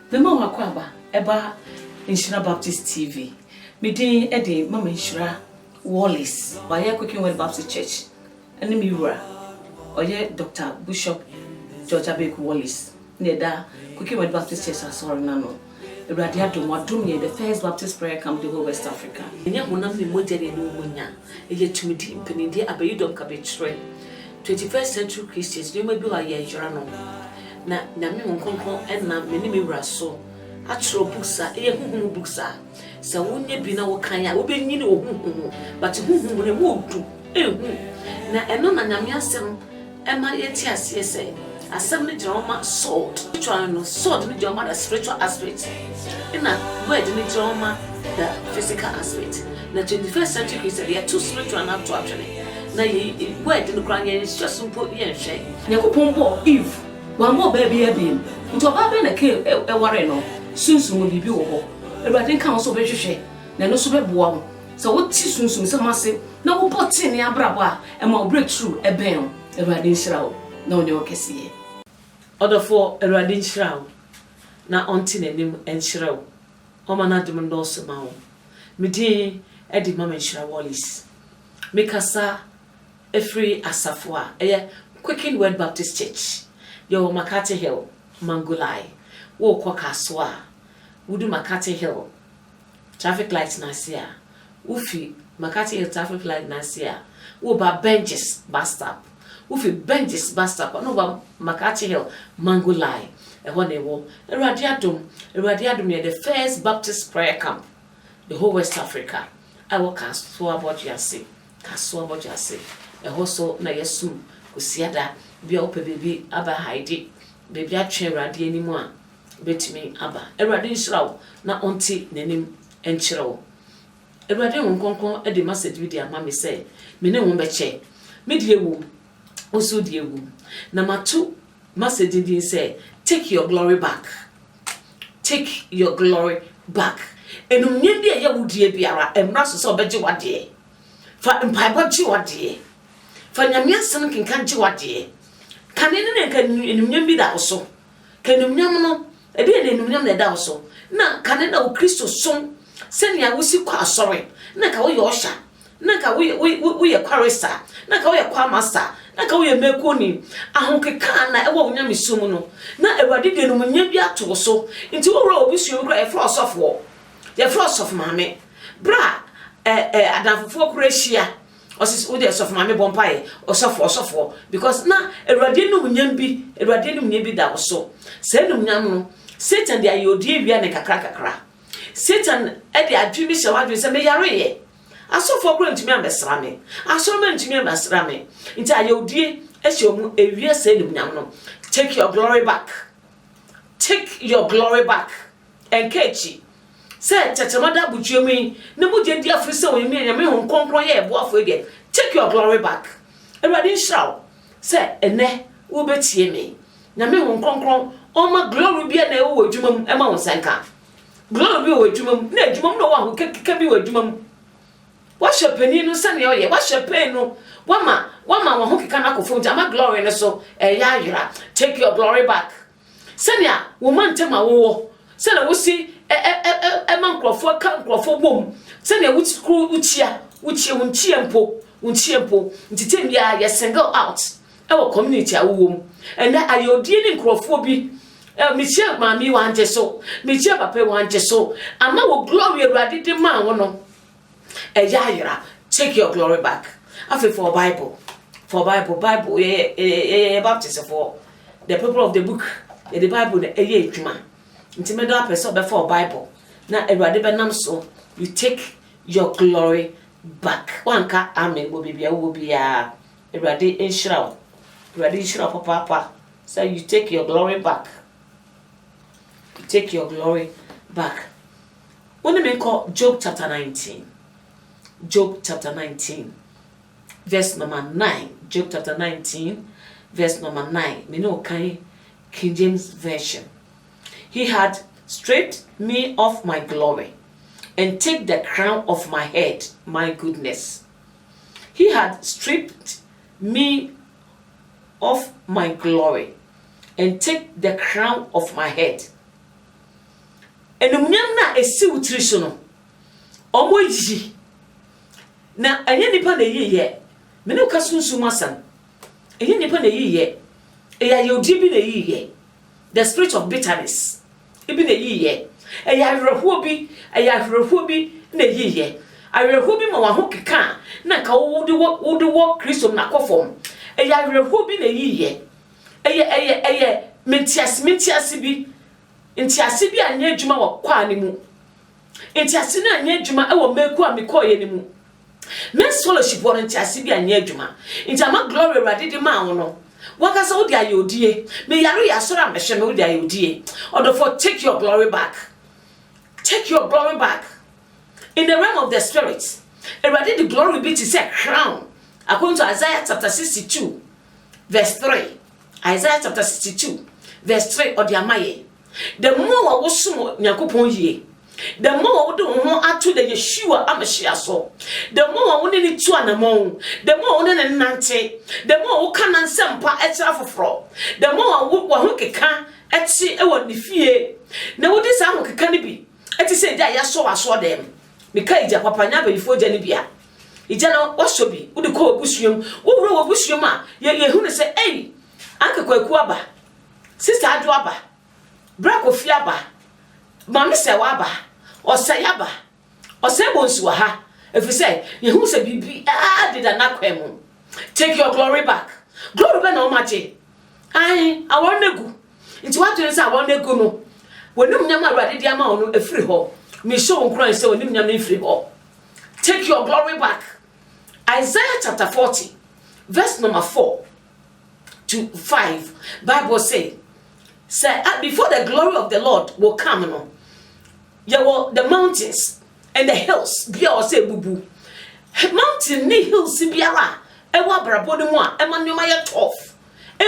The Mama Kwaba, Eba Inshira Baptist TV. Midin Eddie, Mama Inshira Wallace, by a Cooking Word Baptist Church, and the Mira, or ye Dr. Bishop George Abek Wallace, near da Cooking Word Baptist Church, sorry, Nano. The Radiatum, what do me the first Baptist prayer camp the whole West Africa. And yet, one of the Mojari no Munya, a yet to me deep, and indeed, Abayudom Cabbage Train. 21st century Christians, you may be a year journal. Na me wonkonko na me ni me wraso atro buksa huhu buksa se wonye bi na wo kan ya wo benyini wo huhu but huhu ne wo du na eno na nyame asem ema yeti ase se asem ne joma sword spiritual no sword ne joma the spiritual aspect na word ne joma the physical aspect na 21st century Christian they are too spiritual and to actually na ye word ne kran ye just simple ye hwe nyakopombo Eve one more baby beam. Into a baby and a kill a warren. Soon will be beautiful. A writing council be shame. Then no super boam. So what soon some massive, no pot in your braba, and more breakthrough a bam, a riding shroud. No, no, can see. Other for a riding shroud. Now on tin and shroud. Omana demondos mao. Midi Eddie Mamma Shra Wallace. Make us a free asafwa, a Quickened Word Baptist Church. Yo Makati Hill, Mangulai, wo kwa kaswa, wudu Makati Hill, traffic lights nasia, ufi Makati Hill traffic light nasia, wo ba Benjes bus stop, ufi Benjes bus stop, no ba Makati Hill, Mangulai, ehone wo, Eradiadum near the first Baptist prayer camp, the whole West Africa. I will kaswa bojasi, ehoso na yesu, usiada. Be open baby aba haidi baby atwe rade animu a betimi aba erade nshirawo na onti nanim enchirawo erade wonkonkon e de message video ama me say me ne won beche me die wu oso die wu na matu message din say take your glory back enum nye bia ya wudie biara emra so obeje wade fa mpaibo ji wade fa nyamia sen kenkan ji wade kanene ne kan enumnyam bi da so kanumnyam no e bi ne enumnyam na da so na kanena wo Kristo som senia wo si kwa asore na ka wo ye osha na ka wo ye kwaresa na ka wo ye kwa master na ka wo ye mekoni ahonkeka na e wo nyam som no na ewade de enumnyam bi ato so nti wo wura obi suo kra e fro osofo ye fro osof maame bra adafofo kra hia osis ode osof maame bompae osofo because na erade no munyam bi da so se no munyam no Satan de ayodie wia ne kakra Satan e de adwimi se wadwe se me yare ye asofo kro ntimi ambesra me asofo ntimi ambesra me nti ayodie e se omu ewia se no munyam no take your glory back enkechi say tetemada bujuemi ne buje ndi afrise wo yemi nyame hon konkron ye ebo afo ede take your glory back everybody nshraw say ene wo betie me nyame hon konkron o ma glory bia na wo adwumam e ma won sanka glory bia wo adwumam na adwumam no wa ho keka bi wo adwumam wa shepani no sane oye wa shepen no wama wo ho keka na kofo ama glory ne so ya yira take your glory back sane a wo mantema wo sane wo si man crofo kan crofo bom se na unchiempo ntite bia ye single out e wo community awom and ayodie ni crofo bi michia mami wanje so michia papa wanje so ama wo glory erade de ma wo no yira take your glory back afi for bible ye baptist for the people of the book the bible na ye adwuma intimate person before Bible. Now everybody benam so you take your glory back. One ka amen will be everybody in shroud. Everybody in shroud papa. So you take your glory back. You take your glory back. When we call Job chapter 19. Job chapter 19. Verse number 9. Job chapter 19. Verse number 9. Me know King James Version. He had stripped me of my glory and take the crown of my head, my goodness. He had stripped me of my glory and take the crown of my head. Enumnyam na esi utiri so no. Omo yi. Na anye nipa na yiye. Me no ka sunsun masan. Anye nipa na yiye. Eya yodi bi na yiye. The spirit of bitterness. Ibi na yiye. Eya hrehuo bi na yiye. Ahrehuo bi ma wa ho keka na ka wo wo Kristo na kofom. Eya ahrehuo bi na yiye. Eye mentiasi bi. Ntiase bi anya adwuma wo kwa ne mu. Ntiase na anya adwuma e wo meku a mekoye ne mu. Men's fellowship wo ntiase bi anya adwuma. Ntama glory rade di ma wo no. Waka sa wo dia yodie. Me yare ya soro amehwe me wo dia yodie. Therefore take your glory back. Take your glory back. In the realm of the spirit. Erade the glory be to say crown. According to Isaiah chapter 62 verse 3. Isaiah chapter 62 verse 3 Odiamaye. The more wo som Yakopon yie. The more wo do ho ato the Yeshua amehia so. The more wo ne tu anamon. The more wo ne nante. The more wo kana nsempa etira foforo. The more wo ho keka eti e wo ne fie. Na wo di sa ho keka ne bi. Eti se dia ya so waso dem. Meka ija papa nya ba ifo ja ne bia. Ija no wo so bi. Wo de ko obusuam. Wo wuro obusuam a ye hu ne se ei. Anka kwaku aba. Sister adu aba. Brako fiaba. Mami se waba. Ose yaba. Ose bonsu ha. If you say, ye hu se bibi did anakwemu. Take your glory back. Glory be no maje. I want negu. Nti what you say I want negu no. Wonum nyama awade di ama ono efiri ho. Me show nkran say wonum nyama efiri ho. Take your glory back. Isaiah chapter 40 verse number 4 to 5. Bible say before the glory of the Lord will come, no, the mountains and the hills be or say bubu. Mountain ni hills biara ewa brabo de mo a emanoma ye tough. E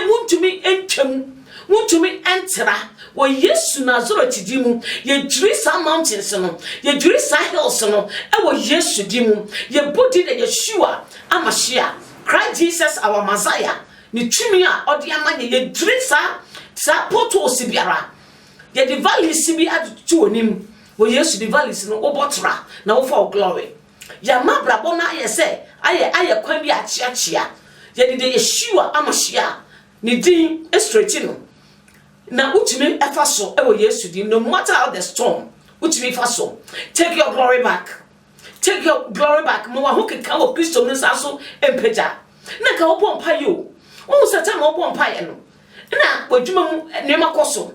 wuntumi entera wo Yesu Nazareth dimu ye dwiri sa mountains no ye dwiri sa hills no e wo Yesu dimu ye body de Yeshua amashia Christ Jesus our Messiah ni twimi a odi amanye ye dwiri sa poto sibiara ye the valleys bi adu onim wo Yesu the valleys no obotra na wo for glory ya mabrabo na ye se aye kwan bi achiachia ye de Yeshua amashia ni din estreti no na utimi efaso e wo Yesu din no matter how the storm utimi faso take your glory back mo wa ho keka wo Kristo no saso empeja na ka wo bompa yo wo satan wo bompa ye no na wadwuma mu nema koso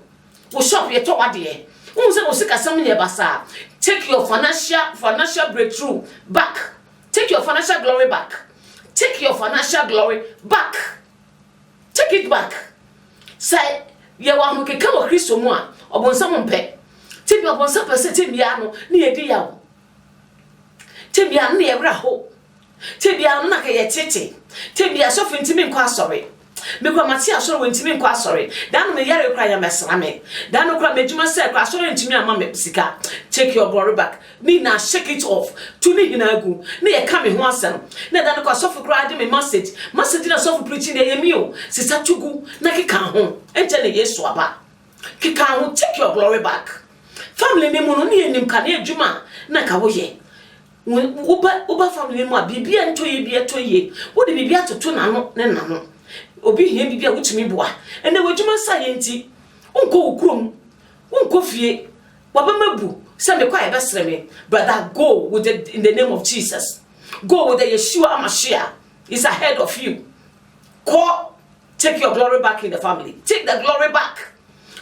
wo shop ye to wade wo se wo sika sam ye basa take your financial breakthrough back. Take your financial glory back. Take your financial glory back. Take it back. Say ye wa ho keka wo Kristo mu a obonsam mpe tebi obonsam pese tebia no na ye di yawo tebia no ye wra ho tebia no na ka ye tete tebia so fintimi nkwa asori mekwa mati asori wentimi nkwa asori dan me yare kra ya mesra me dan no kra mejuma se kra asori ntimi ama me sika. Take your glory back. Ni na shake it off to ni hinagu na ye ka me ho asem na dan ko asofu kra de me message na asofu preaching na ye mi o sisa tugu na keka ho enje na Yesu aba keka ho. Take your glory back. Family ne mu no ni enim ka na adwuma na ka wo ye uba family mu a bibia ntoye bia toye wo de bibia toto na no ne na no obi hie bibia wutumi boa ene wadwuma sayenti onko ukrom onko fie wabamabu say me kwa ebesre me brother go with it in the name of Jesus. Go with the Yeshua Amashia is ahead of you. Go take your glory back in the family. Take the glory back.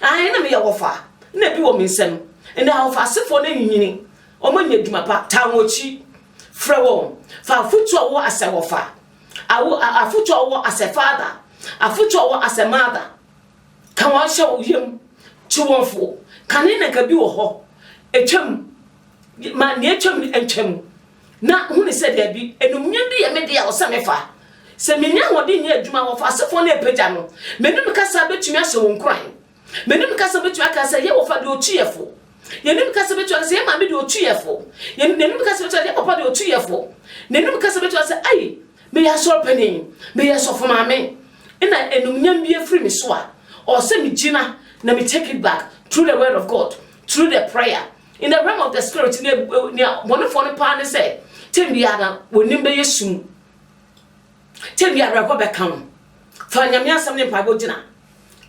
I na me yawofa na bi wo mensem ene awfa sefo na nyini omanye duma pa tanwochi frewo fa futu owo as a wofa afutu owo as a father afutu owo as a mother kan wa hye oyem chiwonfo kanena ka bi wo ho etwam ma ne etwam na huni se da bi enumnya bi ye mede ya osamefa se menya hodi nya adwuma wo fa asefo na epeja no menum kasa betumi ahye won kran menum kasa betumi akasa ye wo fa de otuyefo yenum kasa betumi akasa ye ma me de otuyefo yenum kasa betumi ye papa de otuyefo nenum kasa betumi akasa ai me ya so panin me ya so fo ma me ina enumnyam bi afiri me so a or say me gina na me take it back through the word of God, through the prayer. In the realm of the spirit, one of the partners say, tell me, Anna, will nimber yesum. Tell me, I will go come. Fanyamia something by Bodina.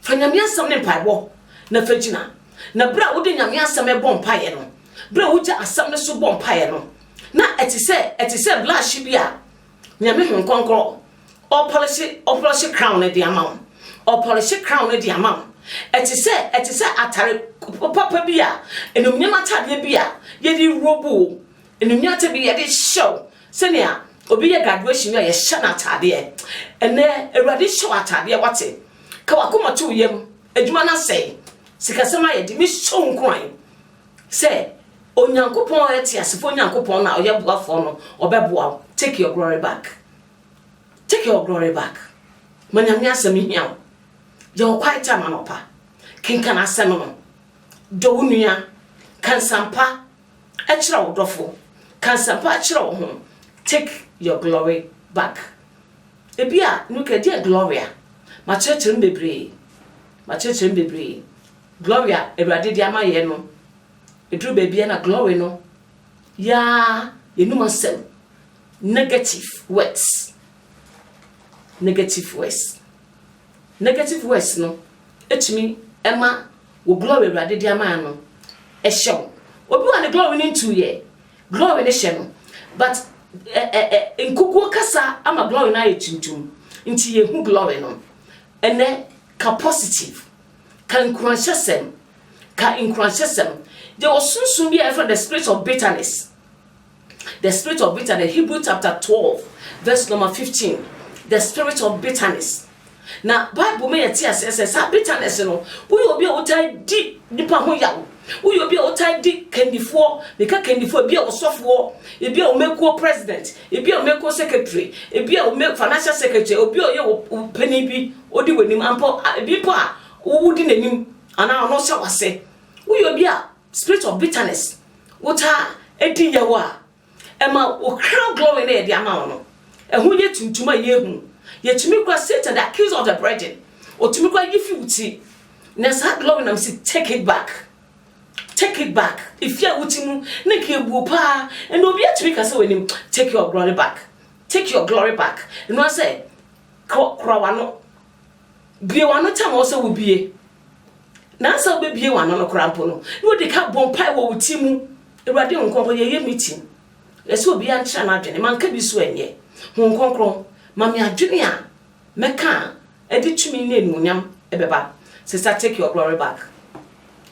Fanyamia something by war, na Fegina. Na bra would yamia some bomb piano. Bra would a some so bomb piano. Na et is said, blush shibia. Yammy conquer. Or polish crown at the amount. Or polish crown at the amount. Et is said, atari papa bia, and no nyamata bia, yedi robo, and no nyata be a show. Senia, obi a graduation, ya shana tadie, and there a radish show atadia what's it. Kawakuma 2 yem, a jumana say, Sikasama a dimis shown coin. Say, O Yankupon etias, for Yankupon now, your buafono, or babua, take your glory back. Take your glory back. Manamiasa me now. Your quite time anopa. King can assemble. Dounia can sampa a chrow dofo. Can sampa chrow home. Take your glory back. Ebia, look at dear Gloria. My church in Bibri. My church in Bibri. Gloria, a radidiama yeno. A drew baby and a glory no. Ya, you know myself. Negative words. Negative words. Negative words no. It's me, Emma, will glory radidiama no. A show. Obi wan the glory into ye. Glory the show. But in kuku kasa ama glory na yetuntum. Inti ye hu glory no. Ene ka positive. Ka inconscious ka inconscious. There was soon be from the spirit of bitterness. The spirit of bitterness. Hebrew chapter 12, verse number 15. The spirit of bitterness. Now, Bible may tell us bitterness. No, we will be able to deep nipa ho yawo. We will be able to deep candy for because candy for be a software. It be a make president. It be a make secretary. It be a make financial secretary. It be a penny be or do with him ample. Be pa who wouldn't him and I not shall say. We will be a spirit of bitterness. What are a dear yawa? Emma will crown glory there the amount. And who yet to my yehu. Yet to me, Satan, the accuser of the brethren, or to me, if you see, Nasa glory, and say, take it back. Take it back. If you're with him, Nicky Bupa, and no be to make us with him, take your glory back. Take your glory back. And I say, Crawano, be one time also will be. Nasa will be one on a crampono. No, they can't bomb pie with him. A radium conquer your meeting. Let's will be unchanneled, and man can be swaying ye. Hong Kong. Mammy Junior, Mecca, edit to me name Munyam, Ebeba, sister, take your glory back.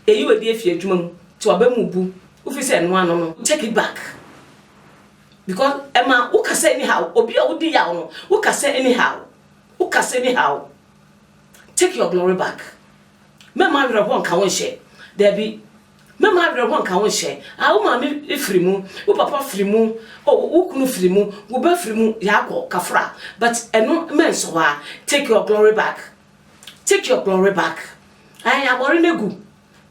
A you a dear fear drum to a bemubu, if you send one, take it back. Because Emma, who can say anyhow, or be a woody yawn, who can say anyhow, who can say anyhow. Take your glory back. Mamma, one can share. There be Mamma, one can share. Our mammy, if free moon, who papa free moon, or who couldn't free moon, who be free moon, Yako, Kafra. But a no man so take your glory back. Take your glory back. I am already a good.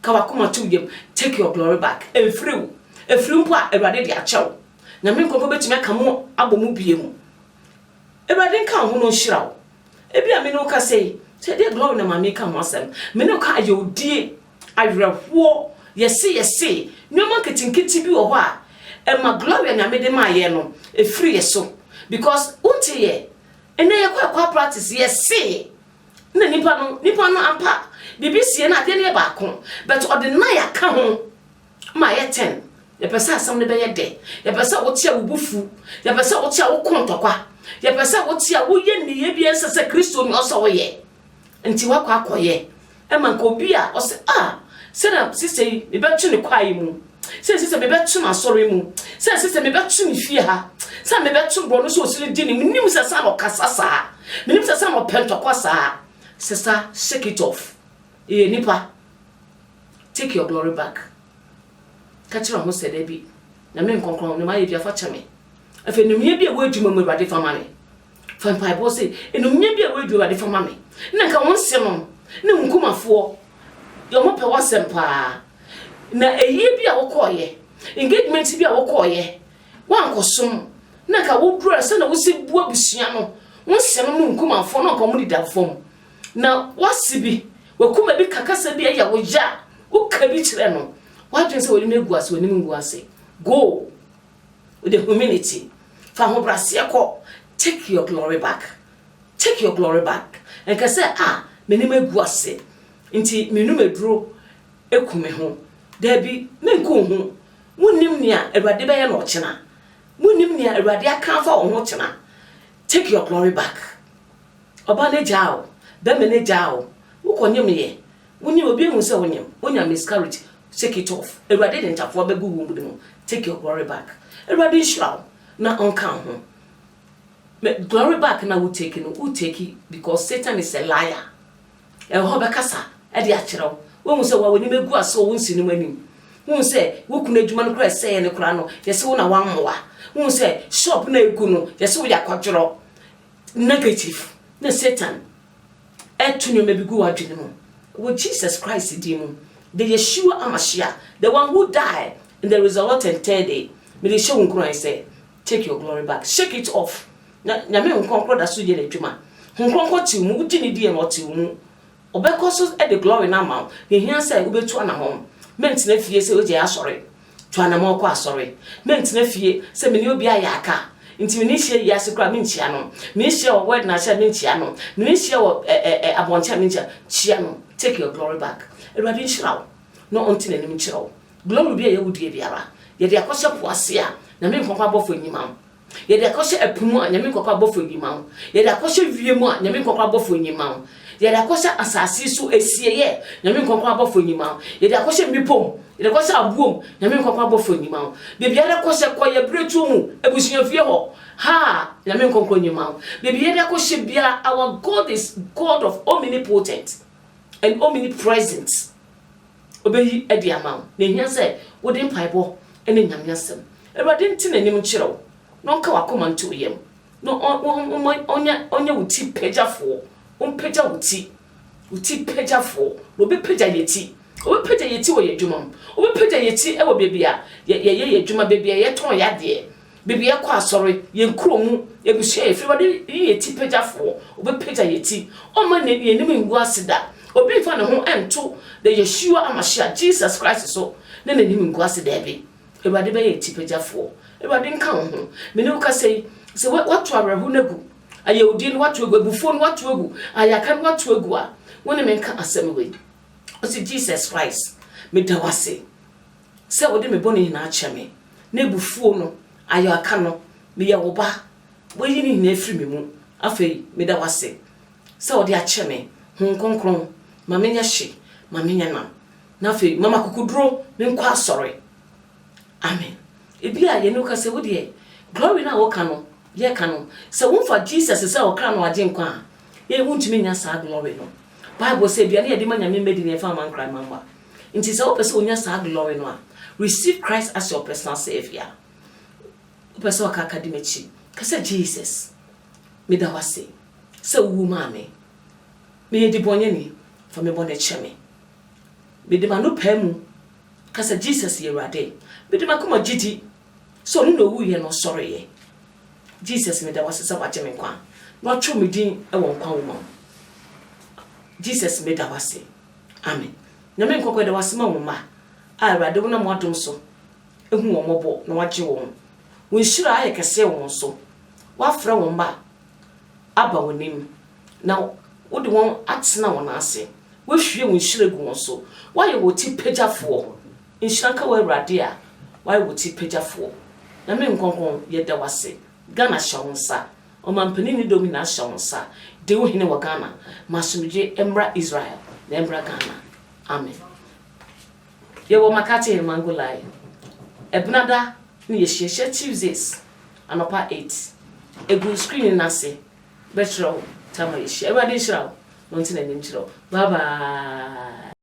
Kawakuma to you, take your glory back. A free part, a radidia chow. Namin compare to make a more abomubium. A radin count who no shroud. Ebi a minoka say dear glory na mammy come wasem. Minoka you dear. I read war. Yes, no man can kitty be or why. And my glory and I made my yellow, a free so. Because, unti ye, and they are quite practice, yes, see. Nippano, ampa, BBC and I didn't back home, but ordinary come home. My 10, the person some day a day, the person what you bufu, the person what you contoqua, the person what you would yen the ABS as a Christian also ye. Until I quack ye. And man go beer or say, said up, sister, me bet you the quiet moon. Says sister, me bet you my sorry moon. Says sister, me bet you me fear her. Some me bet you bonus was silly dinning. Me names a son of Cassasa. Me names a son of Pentoquasa. Sister, shake it off. Nipper, take your glory back. Catch your host said, Debbie. The men concern, no matter if you fetch me. If you may be a word you remember ready for mammy. Fine pie bossy, and you may be a word you ready for mammy. Naka one sermon. No kuma for. Your mother was sempa. Na a year be our coye. Engagement to be our coye. One cosum. Naka would dress and I will say, Bob Siano. wonse no nkuma fo no komo dida fom na wasibi wakuma bi kakasa bi ya woja woka bi kire no wadwen se woni megu ase woni megu ase go with the humility fa ho brase ko take your glory back and ka say meni megu ase nti menu meduro ekume ho da bi menku ho wonim nia Awurade be ye no chena wonim nia Awurade aka fa wo ho chena. Take your glory back. Oba ne jao, be me ne jao. Wo konyem ye. Woni obi hu se wonyem. Wonya miscarriage, shake it off. Ewurade de ntafo be gu wo mu dem. Take your glory back. Ewurade shraw na onka ho. Glory back na wo take because Satan is a liar. E ho be kasa e de akyerew. Wo hu se wa woni megu aso wo nsini manim. Wo se wo kuna adwuma no kra se ye ne kra no. Yese wo na wanmoa. Who say shop na ekuno yes we yakwadworo negative na Satan etunyo mebigu wadwene mu with Jesus Christ dimu the Yeshua Amashia the one who died in the resurrected third day me dey show nkro say take your glory back shake it off na nyame nkonkro da so ye adwuma nkonkro ti mu ugini die no ti mu obekoso e the glory na ma ye hia say ubetu anahom ment na fie say oje asore twana mo kwa asore ment na fie se me ni obi ayaka nti me ni hie yi asekra me nchia no me hie o word na hie me nchia no me hie o aboncha me nchia no take your glory back Ewurade nhyiraw no onti na nim nkyiraw glory bi ye wudie biara ye de akoshe poase a na me nkokwa bofo nyima ye de akoshe apumu a na me nkokwa bofo nyima ye de akoshe wiemu a na me nkokwa bofo nyima ye de akoshe asase so esieye na me nkokwa bofo nyima ye de akoshe mipom ye de akoshe abuom na me nkokwa bofo nyima bibia de akoshe koye bretu mu ebusunya fie ho ha na me nkokwa nyima bibia de akoshe bia our God is God of omnipotent and omnipresent obeyi edi amount na hia se wodi mpaibo ene nyamyasem Ewurade nti na nim nkyerɛw no nka wakoma nto yem no onya wuti pejafo peja wuti pejafo no be peja yeti obe peja yeti wo yedwuma obe peja yeti e wo bebia ye yedwuma bebia ye ton yade bebia kwa asore ye nkromu ebusia Ewurade yeti pejafo obe peja yeti o ma ne nim ngu asida obi fa ne ho ento the Yeshua Amashia Jesus Christ so ne nim ngu asida bi Ewurade be yeti pejafo Ewurade nka ho me ne uka say watu arehu nagu ayewudi ni watu egu ebufo ni watu egu ayaka ni watu egu a woni me nka asem we o si Jesus Christ me dawase se wodi me boni na ache me na ebufo no ayaka no me ye wo ba boyi ni na afiri me mu afei me dawase se wodi ache me honkonkron ma menya hye ma menya na afei mama kukuduro me nkwa asore amen ebia ye no ka se wodi glory na wo ka no ye ka no se won for Jesus se wo ka no agye nkwa ye wuntumi nya sa glory no Bible say bia na ye di manya me medi ne fa man cry mamba nti se wo pese onya sa glory no a receive Christ as your personal savior pese wo ka akademichi ka se Jesus me da wase se wu ma me ye di bonye ni fa me bone cheme me di manu pemu ka se Jesus ye Ewurade me di makoma gidi so no wu ye no sorry ye Jesus me da wase se waje me kwa no twu me din e won kwa wo Jesus me da wase amen na me nkokọ da wase ma wo ma a Ewurade wo na mo adom so ehu wo mobo na waje wo wo nhira aye kese wo so wa fra wo ma aba wonim na wo de won atena won ase wo hwie wo nhira gu won so wa ye wo ti pejafo nhira ka wa Ewurade a wa ye wo ti pejafo na me nkokọ ye da wase Ghana shawonsa o mampani ni domina shawonsa de wo hine wa Ghana masumje emra Israel na emra Ghana amen ye wo makati e mangolai ebnada ni yesheshe Tuesdays anopa 8 egu screen na se betro tama yeshi Ewurade shirawo no ntina nim chiro bye bye